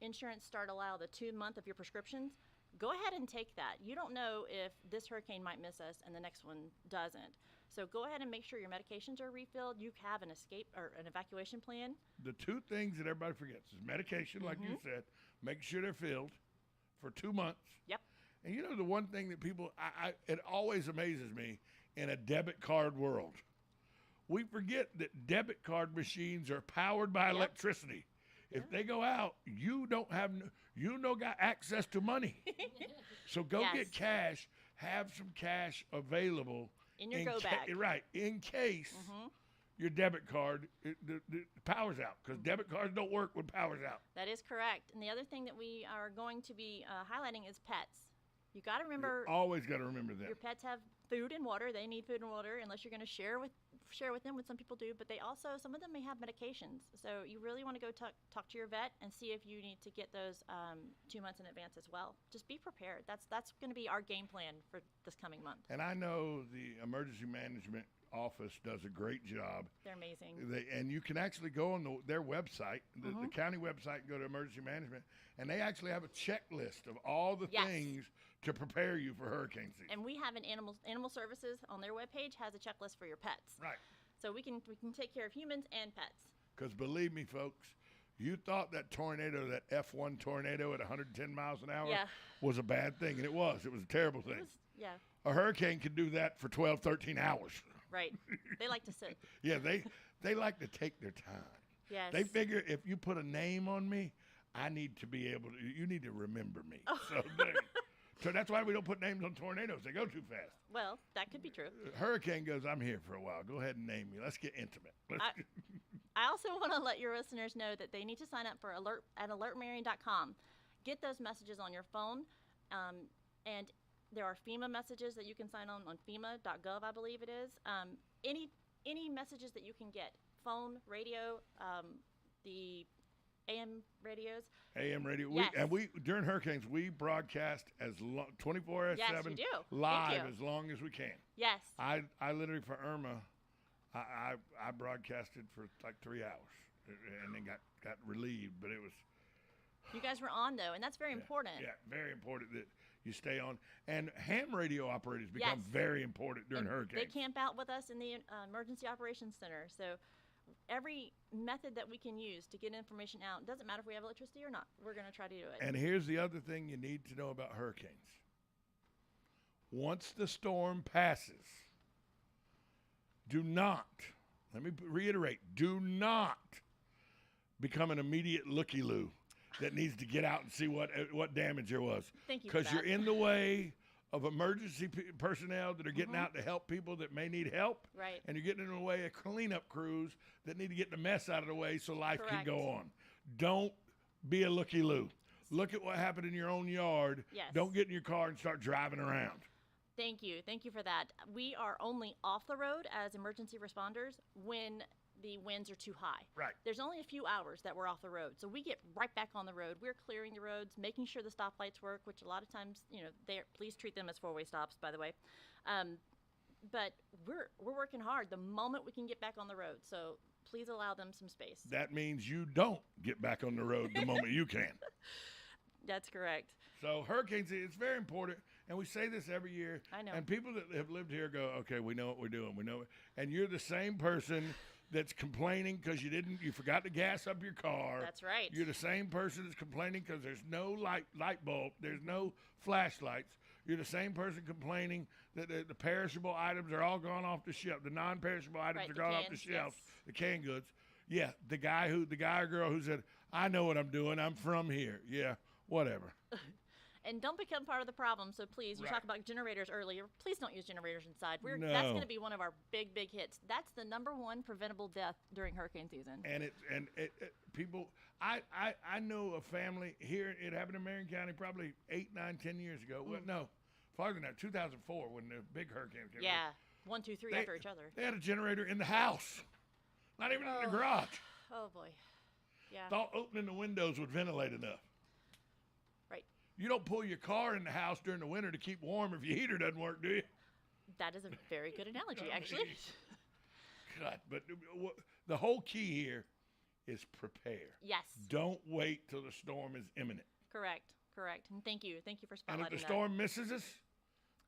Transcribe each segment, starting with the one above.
insurance allow the 2 month of your prescriptions, go ahead and take that. You don't know if this hurricane might miss us and the next one doesn't. So go ahead and make sure your medications are refilled. You have an escape or an evacuation plan. The two things that everybody forgets is medication, like you said, make sure they're filled for 2 months. Yep. And you know the one thing that people, it always amazes me in a debit card world. We forget that debit card machines are powered by electricity. If they go out, you don't got access to money. So go get cash. Have some cash available in your go bag. Right, in case your debit card the power's out, because debit cards don't work when power's out. That is correct. And the other thing that we are going to be highlighting is pets. You got to remember. You always got to remember that. Your pets have food and water. They need food and water, unless you're going to share with them, which some people do. But they also, some of them may have medications. So you really want to go talk to your vet and see if you need to get those 2 months in advance as well. Just be prepared. That's going to be our game plan for this coming month. And I know the emergency management office does a great job. They're amazing. And you can actually go on their website, the county website, and go to emergency management, and they actually have a checklist of all the things to prepare you for hurricane season. And we have an animal services on their webpage has a checklist for your pets. Right. So we can take care of humans and pets. Because believe me, folks, you thought that tornado, that F1 tornado at 110 miles an hour was a bad thing, and it was. It was a terrible thing. A hurricane can do that for 12, 13 hours. Right. They like to sit. Yeah, they like to take their time. Yes. They figure if you put a name on me, I need to be able to, you need to remember me. Oh. So that's why we don't put names on tornadoes. They go too fast. Well, that could be true. Hurricane goes, I'm here for a while. Go ahead and name me. Let's get intimate. I also want to let your listeners know that they need to sign up for alert at alertmarion.com. Get those messages on your phone. And there are FEMA messages that you can sign on FEMA.gov, I believe it is. Any messages that you can get, phone, radio, the AM radios. AM radio. Yes. We during hurricanes, we broadcast 24/7 live as long as we can. Yes. I literally, for Irma, I broadcasted for like 3 hours and then got relieved, but it was. You guys were on, though, and that's very important. Yeah, very important that you stay on. And ham radio operators become very important during hurricanes. They camp out with us in the Emergency Operations Center. So every method that we can use to get information out, it doesn't matter if we have electricity or not, we're going to try to do it. And here's the other thing you need to know about hurricanes. Once the storm passes, do not, let me reiterate, do not become an immediate looky-loo that needs to get out and see what damage there was. Thank you. Because you're in the way of emergency personnel that are getting out to help people that may need help. Right. And you're getting in the way of cleanup crews that need to get the mess out of the way so life can go on. Don't be a looky-loo. Look at what happened in your own yard. Yes. Don't get in your car and start driving around. Thank you. Thank you for that. We are only off the road as emergency responders when the winds are too high. Right. There's only a few hours that we're off the road. So we get right back on the road. We're clearing the roads, making sure the stoplights work, which a lot of times, please treat them as four-way stops, by the way. But we're working hard the moment we can get back on the road. So please allow them some space. That means you don't get back on the road the moment you can. That's correct. So hurricanes, it's very important, and we say this every year. I know. And people that have lived here go, okay, we know what we're doing. We know it. And you're the same person that's complaining because you forgot to gas up your car. That's right. You're the same person that's complaining because there's no light bulb, there's no flashlights. You're the same person complaining that the perishable items are all gone off the shelf. The non-perishable items are gone off the shelf. Yes. The canned goods. Yeah, the guy or girl who said, I know what I'm doing. I'm from here. Yeah, whatever. And don't become part of the problem. So please, you talked about generators earlier. Please don't use generators inside. No. That's going to be one of our big hits. That's the number one preventable death during hurricane season. And people, I know a family here. It happened in Marion County probably 8, 9, 10 years ago. Well, no, farther than that. 2004 when the big hurricane came. Yeah, 1, 2, 3 after each other. They had a generator in the house, not even in the garage. Oh boy, yeah. Thought opening the windows would ventilate enough. Right. You don't pull your car in the house during the winter to keep warm if your heater doesn't work, do you? That is a very good analogy, actually. God, but the whole key here is prepare. Yes. Don't wait till the storm is imminent. Correct. And thank you for spotlighting And if the that. storm misses us,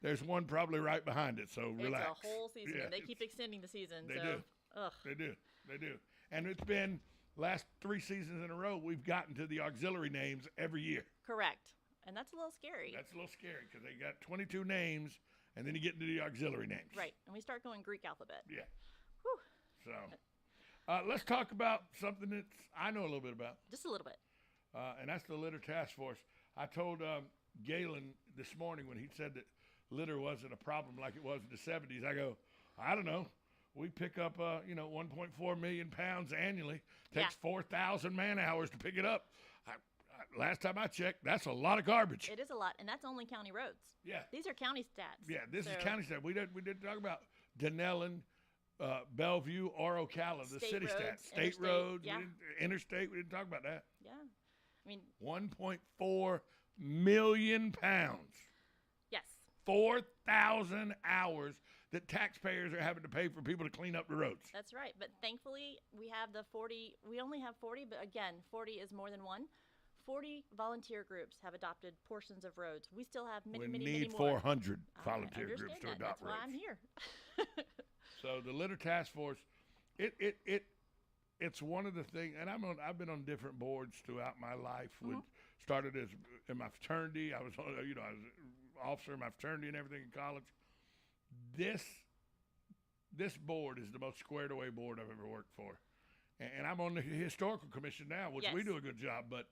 there's one probably right behind it. So relax. It's a whole season. Yeah, They keep extending the season. They so, do. Ugh. They do. And it's been last 3 seasons in a row we've gotten to the auxiliary names every year. Correct. And that's a little scary. That's a little scary because they got 22 names, and then you get into the auxiliary names. Right. And we start going Greek alphabet. Yeah. Whew. So let's talk about something that I know a little bit about. Just a little bit. And that's the litter task force. I told Galen this morning when he said that litter wasn't a problem like it was in the 70s. I go, I don't know. We pick up, 1.4 million pounds annually. Takes 4,000 man hours to pick it up. Last time I checked, that's a lot of garbage. It is a lot, and that's only county roads. Yeah. These are county stats. Yeah, this is county stats. We didn't talk about Denellen, Bellevue, or Ocala, the State city roads, stats. State interstate, roads, yeah. interstate. We didn't talk about that. Yeah. I mean, 1.4 million pounds. yes. 4,000 hours that taxpayers are having to pay for people to clean up the roads. That's right. But thankfully, we have the 40. We only have 40, but again, 40 is more than one. 40 volunteer groups have adopted portions of roads. We still have many more. We need 400 volunteer groups to that. adopt That's why roads. I'm here. So the litter task force, it's one of the things, and I've been on different boards throughout my life. Started as in my fraternity. I was I was an officer in my fraternity and everything in college. This board is the most squared away board I've ever worked for, and I'm on the historical commission now, which we do a good job, but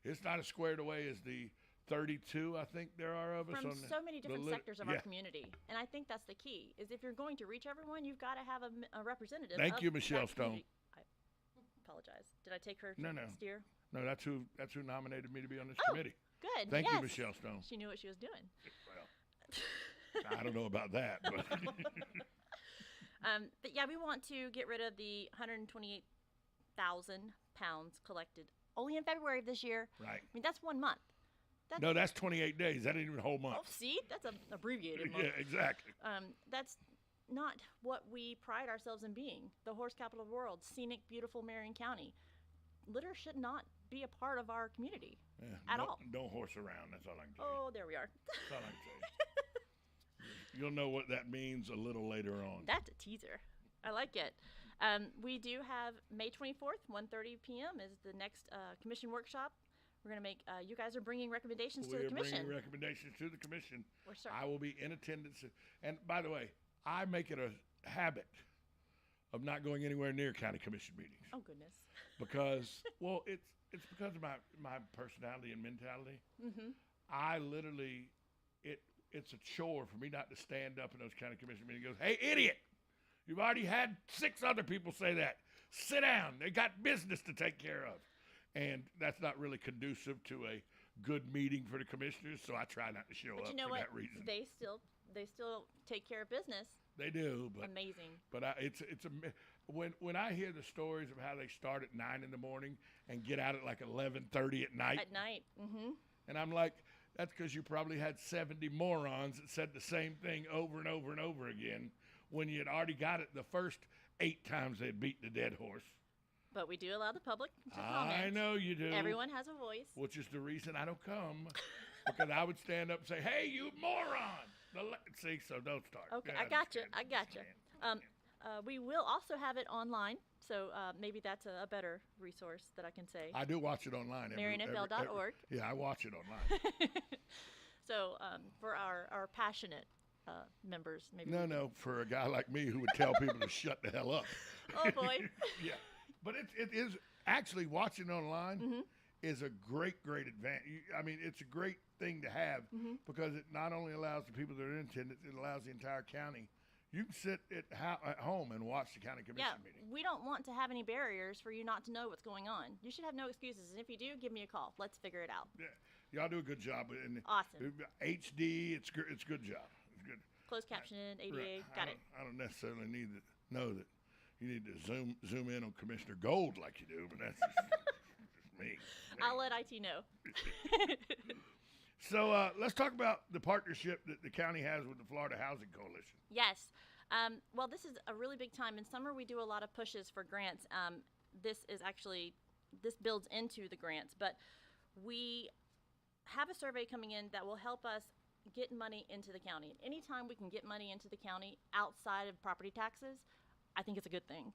it's not as squared away as the 32 I think there are of us from on so many different sectors of our community. And I think that's the key, is if you're going to reach everyone, you've got to have a representative. Thank you, of Michelle that Stone. community. I apologize. Did I take her No. steer? No, that's who nominated me to be on this Oh, committee. Good. Thank yes. you, Michelle Stone. She knew what she was doing. Well, I don't know about that, but But yeah, we want to get rid of the 128,000 pounds collected only in February of this year. right. I mean, that's 1 month. No, that's 28 days. That ain't even a whole month. Oh, see? That's an abbreviated month. Yeah, exactly. That's not what we pride ourselves in being. The horse capital of the world, scenic, beautiful Marion County. Litter should not be a part of our community at all. Don't horse around. That's all I can tell you. Oh, there we are. That's all I can tell you. You'll know what that means a little later on. That's a teaser. I like it. We do have May 24th, 1:30 p.m. is the next commission workshop. We're going to make, you guys are bringing recommendations to the commission. We're bringing recommendations to the commission. We're starting. I will be in attendance. And by the way, I make it a habit of not going anywhere near county commission meetings. Oh, goodness. Because, well, it's because of my personality and mentality. Mm-hmm. I literally, it's a chore for me not to stand up in those county commission meetings and go, hey, idiot, you've already had 6 other people say that. Sit down. They got business to take care of. And that's not really conducive to a good meeting for the commissioners, so I try not to show up for that reason. They still take care of business. They do, but amazing. But when I hear the stories of how they start at 9 in the morning and get out at like 11:30 at night. At night, mm-hmm. And I'm like, that's because you probably had 70 morons that said the same thing over and over and over again when you had already got it the first 8 times they'd beaten the dead horse. But we do allow the public to comment. I know you do. Everyone has a voice. Which is the reason I don't come. Because I would stand up and say, hey, you moron. See, so don't start. Okay, Yeah, I got you. We will also have it online, so maybe that's a better resource that I can say. I do watch it online. MarionFL.org. Yeah, I watch it online. So for our passionate members, maybe. No, for a guy like me who would tell people to shut the hell up. Oh, boy. Yeah. But it is actually watching online Mm-hmm. is a great advantage. I mean, it's a great thing to have because it not only allows the people that are in attendance, it allows the entire county. You can sit at home and watch the county commission meeting. We don't want to have any barriers for you not to know what's going on. You should have no excuses. And if you do, give me a call. Let's figure it out. Yeah. Y'all do a good job. And Awesome. HD, it's a good job. It's good. Closed captioning, ADA, Right. got it. I don't necessarily need to know that you need to zoom in on Commissioner Gold like you do, but that's just me. I'll let IT know. So let's talk about the partnership that the county has with the Florida Housing Coalition. Yes. Well, this is a really big time. In summer, we do a lot of pushes for grants. this builds into the grants, but we have a survey coming in that will help us get money into the county. And anytime we can get money into the county outside of property taxes, I think it's a good thing.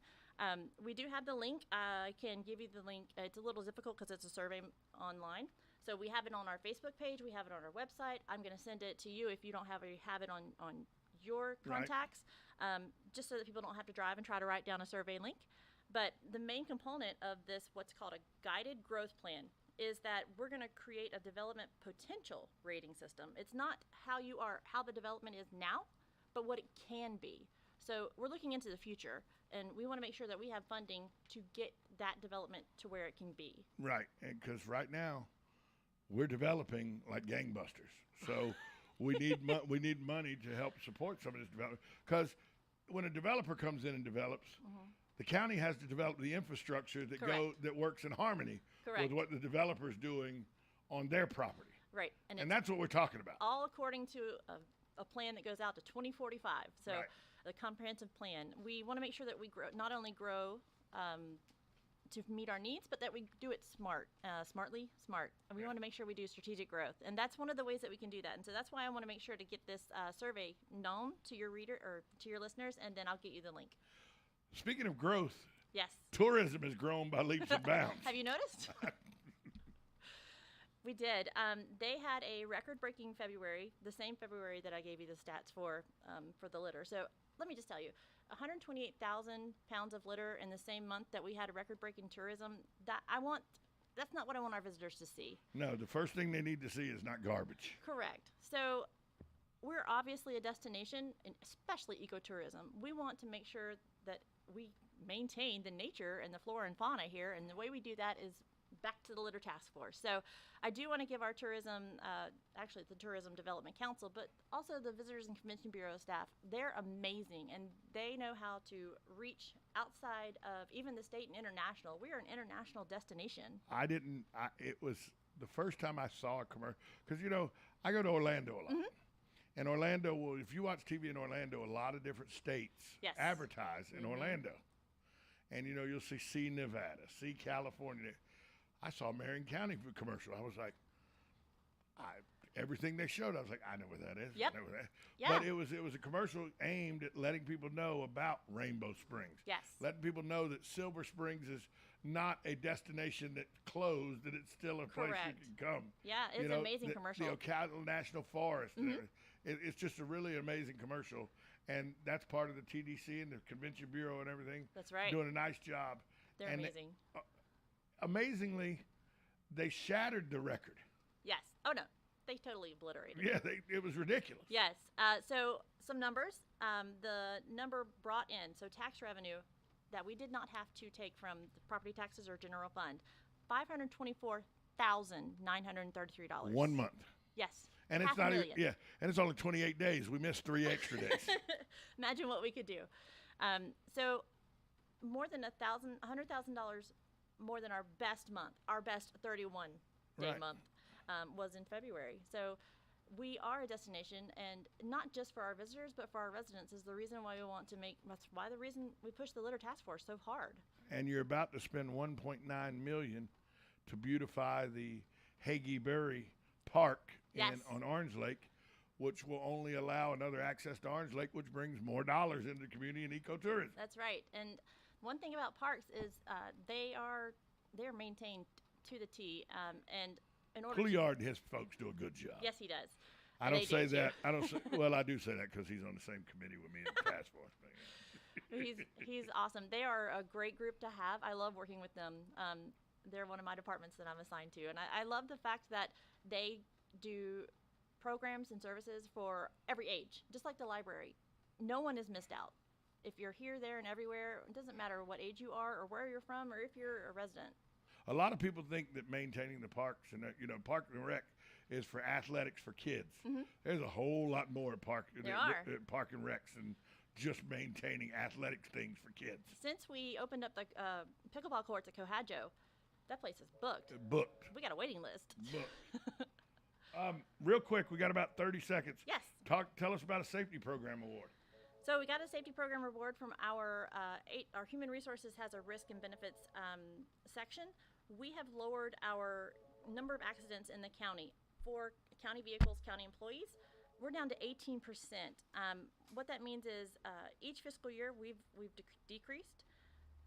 We do have the link. I can give you the link. It's a little difficult because it's a survey online. So we have it on our Facebook page. We have it on our website. I'm going to send it to you if you don't have it on your contacts, just so that people don't have to drive and try to write down a survey link. But the main component of this, what's called a guided growth plan, is that we're going to create a development potential rating system. It's not how the development is now, but what it can be. So we're looking into the future, and we want to make sure that we have funding to get that development to where it can be. Right, because right now we're developing like gangbusters. So we need money to help support some of this development. Because when a developer comes in and develops, the county has to develop the infrastructure that works in harmony with what the developer's doing on their property. Right, and that's what we're talking about. All according to a plan that goes out to 2045. So. Right. The comprehensive plan. We want to make sure that we not only grow to meet our needs, but that we do it smartly. And we want to make sure we do strategic growth. And that's one of the ways that we can do that. And so that's why I want to make sure to get this survey known to your reader or to your listeners, and then I'll get you the link. Speaking of growth, yes, tourism has grown by leaps and bounds. Have you noticed? We did. They had a record-breaking February, the same February that I gave you the stats for the litter. So let me just tell you, 128,000 pounds of litter in the same month that we had a record-breaking tourism. That's not what I want our visitors to see. No, the first thing they need to see is not garbage. Correct. So we're obviously a destination, and especially ecotourism. We want to make sure that we maintain the nature and the flora and fauna here, and the way we do that is back to the litter task force. So I do want to give our tourism, actually the Tourism Development Council, but also the Visitors and Convention Bureau staff, they're amazing, and they know how to reach outside of even the state and international. We are an international destination. It was the first time I saw a commercial, because, I go to Orlando a lot. Mm-hmm. And Orlando, if you watch TV in Orlando, a lot of different states advertise in Orlando. And, you'll see Nevada, see California. I saw Marion County commercial. I was like, everything they showed, I was like, I know where that is. Yep. I know where that. Yeah. But it was a commercial aimed at letting people know about Rainbow Springs. Yes. Letting people know that Silver Springs is not a destination that closed, that it's still a place you can come. Yeah, it's an amazing commercial. The Ocala National Forest. It's just a really amazing commercial. And that's part of the TDC and the Convention Bureau and everything. That's right. Doing a nice job. They're amazing. Amazingly, they shattered the record. Yes. Oh, no. They totally obliterated it. Yeah, it was ridiculous. Yes. So some numbers. The number brought in, so tax revenue that we did not have to take from the property taxes or general fund, $524,933. 1 month. Yes. And it's not even, and it's only 28 days. We missed 3 extra days. Imagine what we could do. So more than $100,000 more than our best month, our best 31-day month was in February. So we are a destination, and not just for our visitors, but for our residents is the reason why that's why the reason we push the litter task force so hard. And you're about to spend $1.9 million to beautify the Hagee-Berry Park on Orange Lake, which will only allow another access to Orange Lake, which brings more dollars into the community and ecotourism. That's right. And one thing about parks is they're maintained to the T, and in order Couillard and his folks do a good job. Yes, he does. I don't say that. I don't say, well, I do say that because he's on the same committee with me in the task force. He's awesome. They are a great group to have. I love working with them. They're one of my departments that I'm assigned to, and I love the fact that they do programs and services for every age, just like the library. No one is missed out. If you're here, there, and everywhere, it doesn't matter what age you are or where you're from or if you're a resident. A lot of people think that maintaining the parks and Park and Rec is for athletics for kids. Mm-hmm. There's a whole lot more at Park and Recs than just maintaining athletic things for kids. Since we opened up the pickleball courts at Cohadjo, that place is booked. Booked. We got a waiting list. Booked. Real quick, we got about 30 seconds. Yes. Tell us about a safety program award. So we got a safety program reward from our human resources has a risk and benefits section. We have lowered our number of accidents in the county for county vehicles, county employees. We're down to 18%. What that means is each fiscal year we've decreased.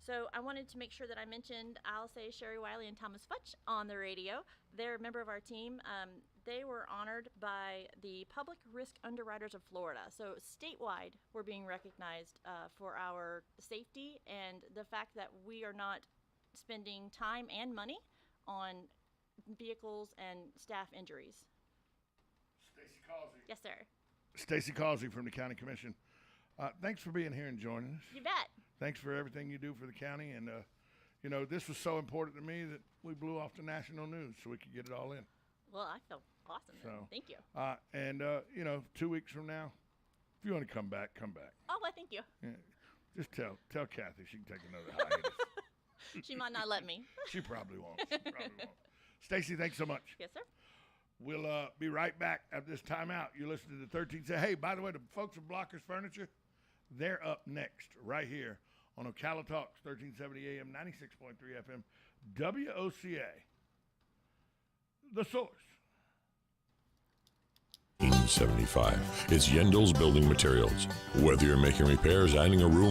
So I wanted to make sure that I mentioned, I'll say Sherry Wiley and Thomas Futch on the radio. They're a member of our team. They were honored by the Public Risk Underwriters of Florida. So statewide, we're being recognized for our safety and the fact that we are not spending time and money on vehicles and staff injuries. Stacy Causey. Yes, sir. Stacy Causey from the County Commission. Thanks for being here and joining us. You bet. Thanks for everything you do for the county. And, you know, this was so important to me that we blew off the national news so we could get it all in. Well, I feel awesome. So, thank you. And, you know, 2 weeks from now, if you want to come back, come back. Oh, well, thank you. Yeah. Just tell Kathy she can take another hiatus. She might not let me. She probably won't. Stacy, thanks so much. Yes, sir. We'll be right back at this timeout. You listen to the 13. Say, hey, by the way, the folks at Blockers Furniture, they're up next right here on Ocala Talks, 1370 AM, 96.3 FM, WOCA, The Source. 1975. It's Yendel's Building Materials. Whether you're making repairs, adding a room,